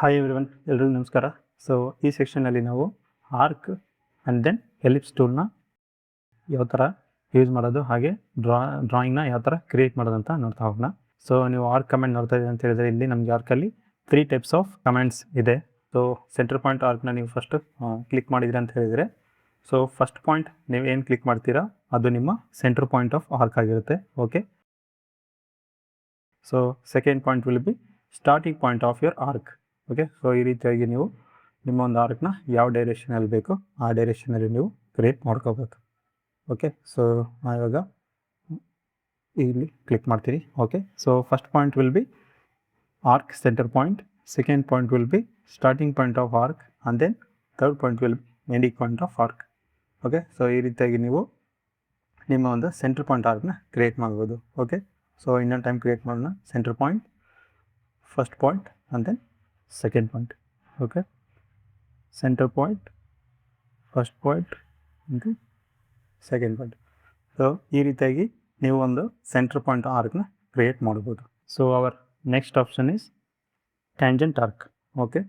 Hi everyone, ಎಲ್ರಿಗೂ ನಮಸ್ಕಾರ. So ಈ ಸೆಕ್ಷನಲ್ಲಿ ನಾವು ಆರ್ಕ್ ಆ್ಯಂಡ್ ದೆನ್ ಎಲಿಪ್ಸ್ ಟೂಲ್ನ ಯಾವ ಥರ ಯೂಸ್ ಮಾಡೋದು, ಹಾಗೆ ಡ್ರಾಯಿಂಗ್ನ ಯಾವ ಥರ ಕ್ರಿಯೇಟ್ ಮಾಡೋದು ಅಂತ ನೋಡ್ತಾ ಹೋಗೋಣ. ಸೊ ನೀವು ಆರ್ಕ್ ಕಮೆಂಟ್ ನೋಡ್ತಾ ಇದ್ದೀವಿ ಅಂತ ಹೇಳಿದರೆ, ಇಲ್ಲಿ ನಮಗೆ ಆರ್ಕಲ್ಲಿ 3 ಟೈಪ್ಸ್ ಆಫ್ ಕಮೆಂಟ್ಸ್ ಇದೆ. ಸೊ ಸೆಂಟರ್ ಪಾಯಿಂಟ್ ಆರ್ಕ್ನ ನೀವು ಫಸ್ಟ್ ಕ್ಲಿಕ್ ಮಾಡಿದ್ರಿ ಅಂತ ಹೇಳಿದರೆ, ಸೊ ಫಸ್ಟ್ ಪಾಯಿಂಟ್ ನೀವು ಏನು ಕ್ಲಿಕ್ ಮಾಡ್ತೀರಾ ಅದು ನಿಮ್ಮ ಸೆಂಟರ್ ಪಾಯಿಂಟ್ ಆಫ್ ಆರ್ಕ್ ಆಗಿರುತ್ತೆ. Okay, so second point will be starting point of your arc. Okay, so ಈ ರೀತಿಯಾಗಿ ನೀವು ನಿಮ್ಮ ಒಂದು ಆರ್ಕ್ನ ಯಾವ ಡೈರೆಕ್ಷನಲ್ಲಿ ಬೇಕೋ ಆ ಡೈರೆಕ್ಷನಲ್ಲಿ ನೀವು ಕ್ರಿಯೇಟ್ ಮಾಡ್ಕೋಬೇಕು. ಓಕೆ, ಸೊ ಇವಾಗ ಇಲ್ಲಿ ಕ್ಲಿಕ್ ಮಾಡ್ತೀರಿ. Okay, so first point will be arc centre point, second point will be starting point of arc, and then third point will be ending point of arc. Okay, so ಈ ರೀತಿಯಾಗಿ ನೀವು ನಿಮ್ಮ ಒಂದು centre point ಆರ್ಕ್ನ create ಮಾಡ್ಬೋದು. Okay, so ಇನ್ನೊಂದು time create ಮಾಡೋಣ. Centre point, first point, and then second point. Okay, centre point, first point, ಮತ್ತು ಸೆಕೆಂಡ್ ಪಾಯಿಂಟ್. ಸೊ ಈ ರೀತಿಯಾಗಿ ನೀವು ಒಂದು ಸೆಂಟರ್ ಪಾಯಿಂಟ್ ಆರ್ಕ್ನ ಕ್ರಿಯೇಟ್ ಮಾಡ್ಬೋದು. So our next option is tangent arc. Okay,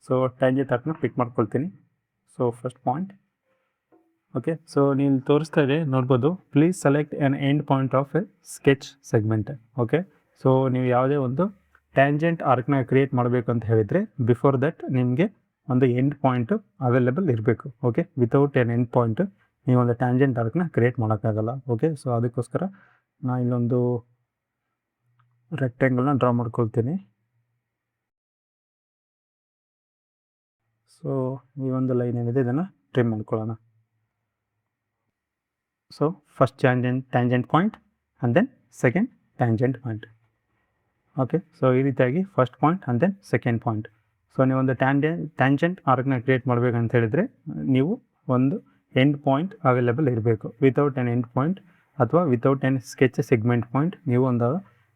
so tangent ಆರ್ಕ್ನ pick ಮಾಡ್ಕೊಳ್ತೀನಿ. So first point. Okay, so ನೀವು ತೋರಿಸ್ತಾ ಇದೆ ನೋಡ್ಬೋದು, please select on end point of a sketch segment. Okay, so ನೀವು ಯಾವುದೇ ಒಂದು ಟ್ಯಾಂಜೆಂಟ್ ಆರ್ಕ್ನ ಕ್ರಿಯೇಟ್ ಮಾಡಬೇಕು ಅಂತ ಹೇಳಿದರೆ, ಬಿಫೋರ್ ದಟ್ ನಿಮಗೆ ಒಂದು ಎಂಡ್ ಪಾಯಿಂಟು ಅವೈಲೇಬಲ್ ಇರಬೇಕು. Okay, without an end point ನೀವು ಒಂದು ಟ್ಯಾಂಜೆಂಟ್ ಆರ್ಕ್ನ ಕ್ರಿಯೇಟ್ ಮಾಡೋಕ್ಕಾಗಲ್ಲ. ಓಕೆ, ಸೊ ಅದಕ್ಕೋಸ್ಕರ ನಾನು ಇಲ್ಲೊಂದು ರೆಕ್ಟ್ಯಾಂಗಲ್ನ ಡ್ರಾ ಮಾಡ್ಕೊಳ್ತೀನಿ. ಸೊ ಈ ಒಂದು ಲೈನ್ ಏನಿದೆ ಇದನ್ನು ಟ್ರಿಮ್ ಮಾಡ್ಕೊಳ್ಳೋಣ. So first tangent point, and then second tangent point. Okay, so ಈ ರೀತಿಯಾಗಿ first point and then second point. So ನೀವೊಂದು ಟ್ಯಾಂಜೆಂಟ್ ಆರ್ಕ್ನ ಕ್ರಿಯೇಟ್ ಮಾಡಬೇಕಂತ ಹೇಳಿದರೆ ನೀವು ಒಂದು ಎಂಡ್ ಪಾಯಿಂಟ್ ಅವೈಲೇಬಲ್ ಇರಬೇಕು. ವಿತೌಟ್ ಎನ್ ಎಂಡ್ ಪಾಯಿಂಟ್ ಅಥವಾ without an sketch segment point ನೀವು ಒಂದು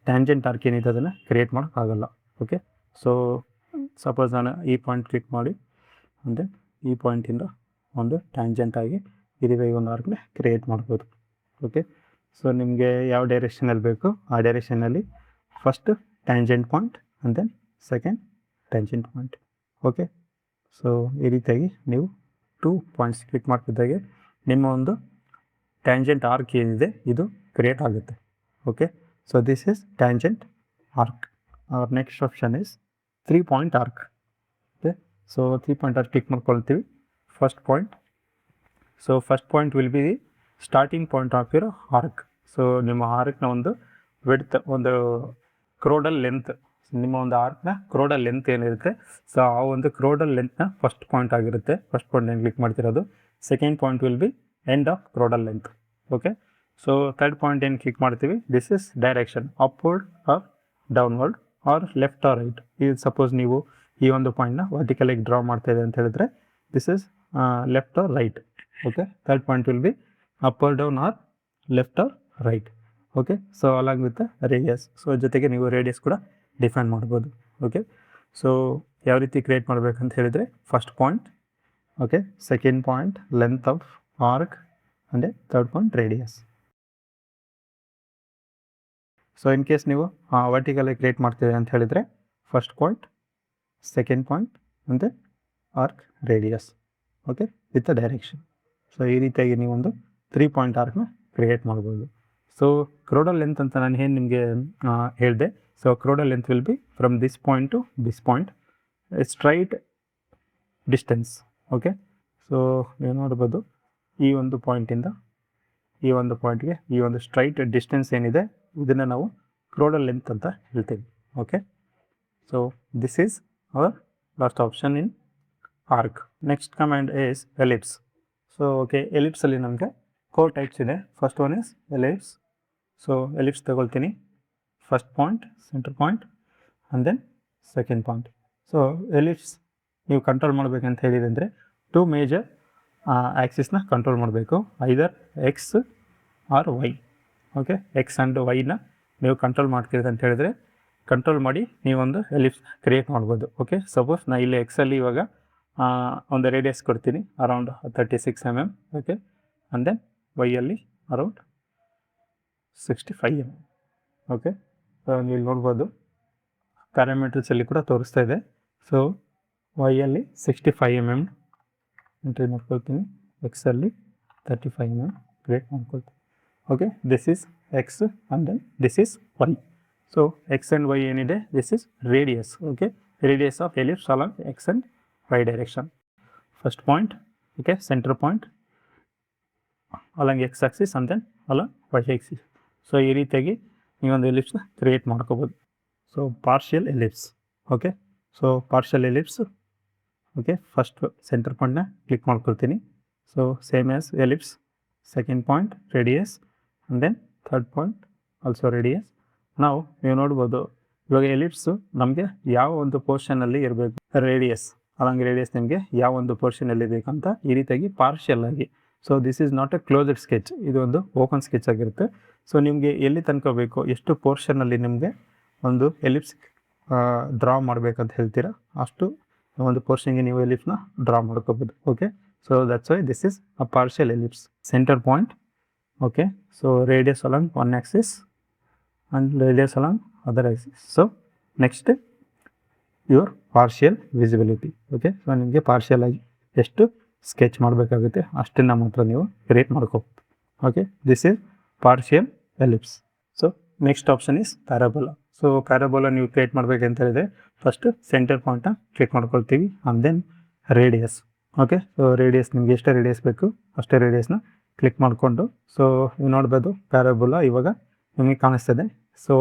ಟ್ಯಾಂಜೆಂಟ್ ಆರ್ಕ್ ಏನಿದೆ ಅದನ್ನು ಕ್ರಿಯೇಟ್ ಮಾಡೋಕ್ಕಾಗಲ್ಲ. ಓಕೆ, ಸೊ ಸಪೋಸ್ ನಾನು ಈ ಪಾಯಿಂಟ್ ಕ್ಲಿಕ್ ಮಾಡಿ ಅಂದರೆ ಈ ಪಾಯಿಂಟಿಂದ ಒಂದು ಟ್ಯಾಂಜೆಂಟ್ ಆಗಿ ಇದೇ ಒಂದು ಆರ್ಕ್ನ ಕ್ರಿಯೇಟ್ ಮಾಡ್ಬೋದು. ಓಕೆ, ಸೊ ನಿಮಗೆ ಯಾವ ಡೈರೆಕ್ಷನಲ್ಲಿ ಬೇಕು ಆ ಡೈರೆಕ್ಷನಲ್ಲಿ first tangent point and then second tangent point. Okay, so ಈ ರೀತಿಯಾಗಿ ನೀವು 2 ಪಾಯಿಂಟ್ಸ್ ಕ್ಲಿಕ್ ಮಾಡ್ತಿದ್ದಾಗೆ ನಿಮ್ಮ ಒಂದು ಟ್ಯಾಂಜೆಂಟ್ ಆರ್ಕ್ ಏನಿದೆ ಇದು ಕ್ರಿಯೇಟ್ ಆಗುತ್ತೆ. Okay, so this is tangent arc. Our next option is 3 point arc. Okay, so 3 point arc click ಮಾಡ್ಕೊಳ್ತೀವಿ. First point, so first point will be the starting point of your arc. So ನಿಮ್ಮ ಆರ್ಕ್ನ ಒಂದು width, ಒಂದು ಕ್ರೋಡಲ್ length, ನಿಮ್ಮ ಒಂದು ಆರ್ಕ್ನ ಕ್ರೋಡಲ್ length ಏನಿರುತ್ತೆ, so ಆ ಒಂದು ಕ್ರೋಡಲ್ ಲೆಂತ್ನ ಫಸ್ಟ್ ಪಾಯಿಂಟ್ ಆಗಿರುತ್ತೆ. ಫಸ್ಟ್ ಪಾಯಿಂಟ್ ಏನು ಕ್ಲಿಕ್ ಮಾಡ್ತಿರೋದು. Second point will be end of chordal length. Okay, so third point ಏನು ಕ್ಲಿಕ್ ಮಾಡ್ತೀವಿ, this is direction upward or downward or left or right. ಈಗ ಸಪೋಸ್ ನೀವು ಈ ಒಂದು ಪಾಯಿಂಟ್ನ ವರ್ಟಿಕಲಾಗಿ ಡ್ರಾ ಮಾಡ್ತಾ ಇದೆ ಅಂತ ಹೇಳಿದ್ರೆ this is left or right. Okay, third point will be up or down or left or right. Okay, so along with radius. So ಜೊತೆಗೆ ನೀವು ರೇಡಿಯಸ್ ಕೂಡ ಡಿಫೈನ್ ಮಾಡ್ಬೋದು. ಓಕೆ, ಸೊ ಯಾವ ರೀತಿ ಕ್ರಿಯೇಟ್ ಮಾಡಬೇಕಂತ ಹೇಳಿದರೆ first point, okay, second point length of arc, and third point radius. So in case ನೀವು ವರ್ಟಿಕಲಾಗಿ ಕ್ರಿಯೇಟ್ ಮಾಡ್ತೀವಿ ಅಂತ ಹೇಳಿದರೆ ಫಸ್ಟ್ ಪಾಯಿಂಟ್, ಸೆಕೆಂಡ್ ಪಾಯಿಂಟ್, ಮತ್ತು arc radius. Okay, with direction. So ಈ ರೀತಿಯಾಗಿ ನೀವೊಂದು 3 ಪಾಯಿಂಟ್ ಆರ್ಕ್ನ ಕ್ರಿಯೇಟ್ ಮಾಡ್ಬೋದು. ಸೊ ಕ್ರೋಡಲ್ ಲೆಂತ್ ಅಂತ ನಾನು ಏನು ನಿಮಗೆ ಹೇಳಿದೆ. So chordal length will be from this point to this point, straight distance. Okay, so ನೀವು ನೋಡ್ಬೋದು ಈ ಒಂದು ಪಾಯಿಂಟಿಂದ ಈ ಒಂದು ಪಾಯಿಂಟ್ಗೆ ಈ ಒಂದು ಸ್ಟ್ರೈಟ್ ಡಿಸ್ಟೆನ್ಸ್ ಏನಿದೆ ಇದನ್ನು ನಾವು ಕ್ರೋಡಲ್ ಲೆಂತ್ ಅಂತ ಹೇಳ್ತೀವಿ. Okay, so this is our last option in arc. Next command is ellipse. So okay, ಎಲಿಪ್ಸಲ್ಲಿ ನಮಗೆ 4 ಟೈಪ್ಸ್ ಇದೆ. First one is ellipse. So ellipse ತಗೊಳ್ತೀನಿ. First point, centre point, and then second point. So ellipse ನೀವು control ಮಾಡಬೇಕಂತ ಹೇಳಿದೆ ಅಂದರೆ 2 major ಆ್ಯಕ್ಸಿಸ್ನ control ಮಾಡಬೇಕು, either x or y. Okay, x and ವೈನ ನೀವು ಕಂಟ್ರೋಲ್ ಮಾಡ್ತೀರಿ ಅಂತ ಹೇಳಿದರೆ ಕಂಟ್ರೋಲ್ ಮಾಡಿ ನೀವೊಂದು ಎಲಿಪ್ಸ್ ಕ್ರಿಯೇಟ್ ಮಾಡ್ಬೋದು. ಓಕೆ, ಸಪೋಸ್ ನಾನು ಇಲ್ಲಿ ಎಕ್ಸಲ್ಲಿ ಇವಾಗ ಒಂದು ರೇಡಿಯಸ್ ಕೊಡ್ತೀನಿ around 36 mm. Okay, and then ವೈಯಲ್ಲಿ ಅರೌಂಡ್ 65 mm. ಓಕೆ, ಸೊ ನೀವು ಇಲ್ಲಿ ನೋಡ್ಬೋದು ಪ್ಯಾರಾಮೀಟರ್ಸಲ್ಲಿ ಕೂಡ ತೋರಿಸ್ತಾ ಇದೆ. ಸೊ ವೈಯಲ್ಲಿ 65 mm ಎಂಟ್ರಿ ಮಾಡ್ಕೊಳ್ತೀನಿ, ಎಕ್ಸಲ್ಲಿ 35 mm ಕ್ರಿಯೇಟ್ ಮಾಡ್ಕೊಳ್ತೀನಿ. Okay, this is x and then this is y. So x and y ಏನಿದೆ, this is radius. Okay, radius of ellipse along x and y direction. First point, okay, centre point along x axis and then along y axis. So ಈ ರೀತಿಯಾಗಿ ನೀವೊಂದು ಎಲಿಪ್ಸ್ನ create ಮಾಡ್ಕೋಬೋದು. So partial ellipse. Okay, so partial ellipse. Okay, first centre ಪಾಯಿಂಟ್ನ click ಮಾಡ್ಕೊಳ್ತೀನಿ. So same as ellipse, second point radius and then third point also radius. ನಾವು ನೀವು ನೋಡ್ಬೋದು ಇವಾಗ ಎಲಿಪ್ಸು ನಮಗೆ ಯಾವ ಒಂದು ಪೋರ್ಷನಲ್ಲಿ ಇರಬೇಕು, ರೇಡಿಯಸ್ ಅಲಾಂಗ್ ರೇಡಿಯಸ್ ನಿಮಗೆ ಯಾವ ಒಂದು ಪೋರ್ಷನಲ್ಲಿ ಬೇಕಂತ ಈ ರೀತಿಯಾಗಿ ಪಾರ್ಷಿಯಲ್ ಆಗಿ. So this is not A closed sketch, ಇದು ಒಂದು ಓಪನ್ ಸ್ಕೆಚ್ ಆಗಿರುತ್ತೆ. ಸೊ ನಿಮಗೆ ಎಲ್ಲಿ ತನಕ ಬೇಕು, ಎಷ್ಟು ಪೋರ್ಷನಲ್ಲಿ ನಿಮಗೆ ಒಂದು ಎಲಿಪ್ಸ್ ಡ್ರಾ ಮಾಡಬೇಕಂತ ಹೇಳ್ತೀರಾ ಅಷ್ಟು ಒಂದು ಪೋರ್ಷನ್ಗೆ ನೀವು ಎಲಿಪ್ಸ್ನ ಡ್ರಾ ಮಾಡ್ಕೋಬೋದು. Okay, so that's why this is a partial ellipse. Centre point. Okay, so radius along one Axis and radius along other Axis. So next your partial visibility. Okay, so ನಿಮಗೆ partial ಆಗಿ ಎಷ್ಟು sketch ಮಾಡಬೇಕಾಗುತ್ತೆ ಅಷ್ಟನ್ನು ಮಾತ್ರ ನೀವು create ಮಾಡ್ಕೋಬೋದು. Okay, this is partial ellipse. So next option is parabola. So parabola ನೀವು create ಮಾಡಬೇಕಂತ ಹೇಳಿದರೆ ಫಸ್ಟ್ ಸೆಂಟರ್ ಪಾಯಿಂಟ್ನ ಕ್ಲಿಕ್ ಮಾಡ್ಕೊಳ್ತೀವಿ and then radius. Okay, so radius ನಿಮಗೆ ಎಷ್ಟೇ ರೇಡಿಯಸ್ ಬೇಕು ಅಷ್ಟೇ ರೇಡಿಯಸ್ನ ಕ್ಲಿಕ್ ಮಾಡಿಕೊಂಡು ಸೊ ನೀವು ನೋಡ್ಬೋದು ಪ್ಯಾರಾಬೋಲಾ ಇವಾಗ ನಿಮಗೆ ಕಾಣಿಸ್ತದೆ. ಸೊ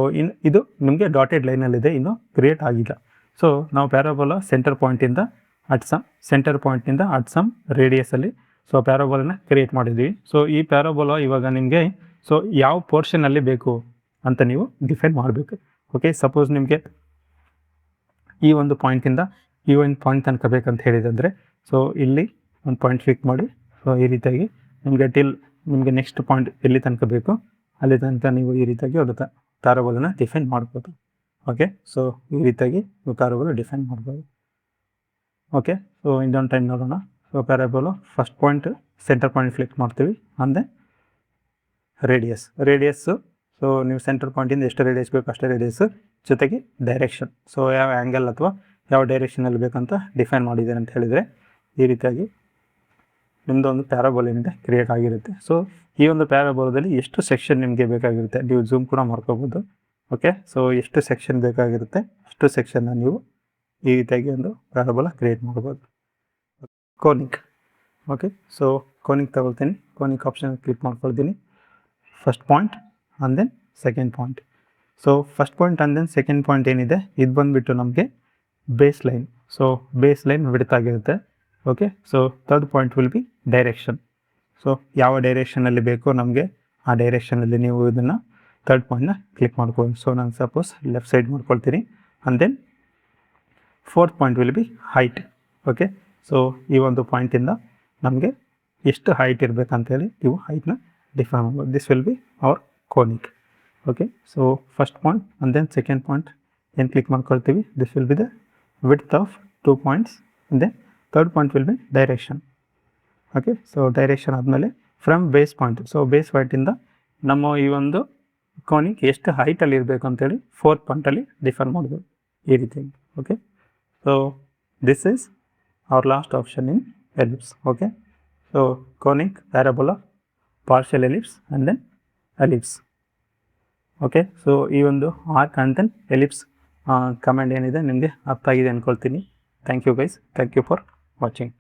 ಇದು ನಿಮಗೆ ಡಾಟೆಡ್ ಲೈನಲ್ಲಿದೆ, ಇನ್ನೂ ಕ್ರಿಯೇಟ್ ಆಗಿಲ್ಲ. ಸೊ ನಾವು ಪ್ಯಾರಾಬೋಲಾ ಸೆಂಟರ್ ಪಾಯಿಂಟಿಂದ ಅಟ್ ಸಮ್ ರೇಡಿಯಸಲ್ಲಿ ಸೊ ಪ್ಯಾರಾಬೋಲನ ಕ್ರಿಯೇಟ್ ಮಾಡಿದ್ವಿ. ಸೊ ಈ ಪ್ಯಾರಾಬೋಲಾ ಇವಾಗ ನಿಮಗೆ ಸೊ ಯಾವ ಪೋರ್ಷನಲ್ಲಿ ಬೇಕು ಅಂತ ನೀವು ಡಿಫೈನ್ ಮಾಡಬೇಕು. ಓಕೆ, ಸಪೋಸ್ ನಿಮಗೆ ಈ ಒಂದು ಪಾಯಿಂಟಿಂದ ಈ ಒಂದು ಪಾಯಿಂಟ್ ತನಕ ಬೇಕಂತ ಹೇಳಿದಂದರೆ ಸೊ ಇಲ್ಲಿ ಒಂದು ಪಾಯಿಂಟ್ ಕ್ಲಿಕ್ ಮಾಡಿ. ಸೊ ಈ ರೀತಿಯಾಗಿ ನಿಮಗೆ ನೆಕ್ಸ್ಟ್ ಪಾಯಿಂಟ್ ಎಲ್ಲಿ ತನಕ ಬೇಕು ಅಲ್ಲಿ ತನಕ ನೀವು ಈ ರೀತಿಯಾಗಿ ಒಂದು ಪ್ಯಾರಾಬೋಲನ ಡಿಫೈನ್ ಮಾಡ್ಬೋದು. ಓಕೆ, ಸೊ ಈ ರೀತಿಯಾಗಿ ನೀವು ಪ್ಯಾರಾಬೋಲ ಡಿಫೈನ್ ಮಾಡ್ಬೋದು. ಓಕೆ, ಸೊ ಇನ್ನೊಂದು ಟೈಮ್ ನೋಡೋಣ. So parabola first point centre point click ಮಾಡ್ತೀವಿ ಅಂದರೆ ರೇಡಿಯಸ್ಸು. ಸೊ ನೀವು ಸೆಂಟರ್ ಪಾಯಿಂಟಿಂದ ಎಷ್ಟು ರೇಡಿಯಸ್ ಬೇಕು ಅಷ್ಟೇ ರೇಡಿಯಸ್, ಜೊತೆಗೆ ಡೈರೆಕ್ಷನ್. ಸೊ ಯಾವ ಆ್ಯಂಗಲ್ ಅಥವಾ ಯಾವ ಡೈರೆಕ್ಷನಲ್ಲಿ ಬೇಕಂತ ಡಿಫೈನ್ ಮಾಡಿದ್ದೇನೆ ಅಂತ ಹೇಳಿದರೆ ಈ ರೀತಿಯಾಗಿ ನಿಮ್ಮದು ಒಂದು ಪ್ಯಾರಾಬೋಲ ಏನಿದೆ ಕ್ರಿಯೇಟ್ ಆಗಿರುತ್ತೆ. ಸೊ ಈ ಒಂದು ಪ್ಯಾರಾಬೋಲದಲ್ಲಿ ಎಷ್ಟು ಸೆಕ್ಷನ್ ನಿಮಗೆ ಬೇಕಾಗಿರುತ್ತೆ ನೀವು ಝೂಮ್ ಕೂಡ ಮಾಡ್ಕೋಬೋದು. ಓಕೆ, ಸೊ ಎಷ್ಟು ಸೆಕ್ಷನ್ ಬೇಕಾಗಿರುತ್ತೆ ಅಷ್ಟು ಸೆಕ್ಷನ್ನ ನೀವು ಈ ರೀತಿಯಾಗಿ ಒಂದು ಪ್ಯಾರಾಬೋಲ ಕ್ರಿಯೇಟ್ ಮಾಡ್ಬೋದು. ಕೋನಿಕ್. ಓಕೆ, ಸೊ ಕೋನಿಕ್ ತಗೊಳ್ತೀನಿ, ಕೋನಿಕ್ ಆಪ್ಷನ್ ಕ್ಲಿಕ್ ಮಾಡ್ಕೊಳ್ತೀನಿ. First point and then second point. So first point and then second point ಏನಿದೆ ಇದು ಬಂದುಬಿಟ್ಟು ನಮಗೆ base line. So base line width ಆಗಿರುತ್ತೆ. Okay, so third point will be direction. So ಯಾವ ಡೈರೆಕ್ಷನಲ್ಲಿ ಬೇಕೋ ನಮಗೆ ಆ ಡೈರೆಕ್ಷನಲ್ಲಿ ನೀವು ಇದನ್ನು ಥರ್ಡ್ ಪಾಯಿಂಟ್ನ ಕ್ಲಿಕ್ ಮಾಡ್ಕೊಳ್ಳಿ. ಸೊ ನಾನು ಸಪೋಸ್ ಲೆಫ್ಟ್ ಸೈಡ್ ಮಾಡ್ಕೊಳ್ತೀನಿ and then fourth point will be height. Okay, so ಈ ಒಂದು ಪಾಯಿಂಟಿಂದ ನಮಗೆ ಎಷ್ಟು ಹೈಟ್ ಇರಬೇಕಂತೇಳಿ ನೀವು ಹೈಟ್ನ ಡಿಫೈನ್ ಮಾಡ್ಬೋದು. This will be our conic. Okay, so first point and then second point ಏನು ಕ್ಲಿಕ್ ಮಾಡ್ಕೊಳ್ತೀವಿ, this will be the width of 2 points and then third point will be direction. Okay, so direction ಆದಮೇಲೆ from base point. So base ಪಾಯಿಂಟಿಂದ ನಮ್ಮ ಈ ಒಂದು conic ಎಷ್ಟು ಹೈಟಲ್ಲಿ ಇರಬೇಕು ಅಂತೇಳಿ ಫೋರ್ತ್ ಪಾಯಿಂಟಲ್ಲಿ ಡಿಫೈನ್ ಮಾಡ್ಬೋದು ಈ ರೀತಿಯಾಗಿ. Okay, so this is our last option in ellipse. Okay, so conic, parabola, partial ellipse and then ellipse. Okay, so ಈ ಒಂದು arc and then ellipse comment ಏನಿದೆ ನಿಮಗೆ ಅರ್ಥ ಆಗಿದೆ ಅಂದ್ಕೊಳ್ತೀನಿ. Thank you guys, thank you for watching.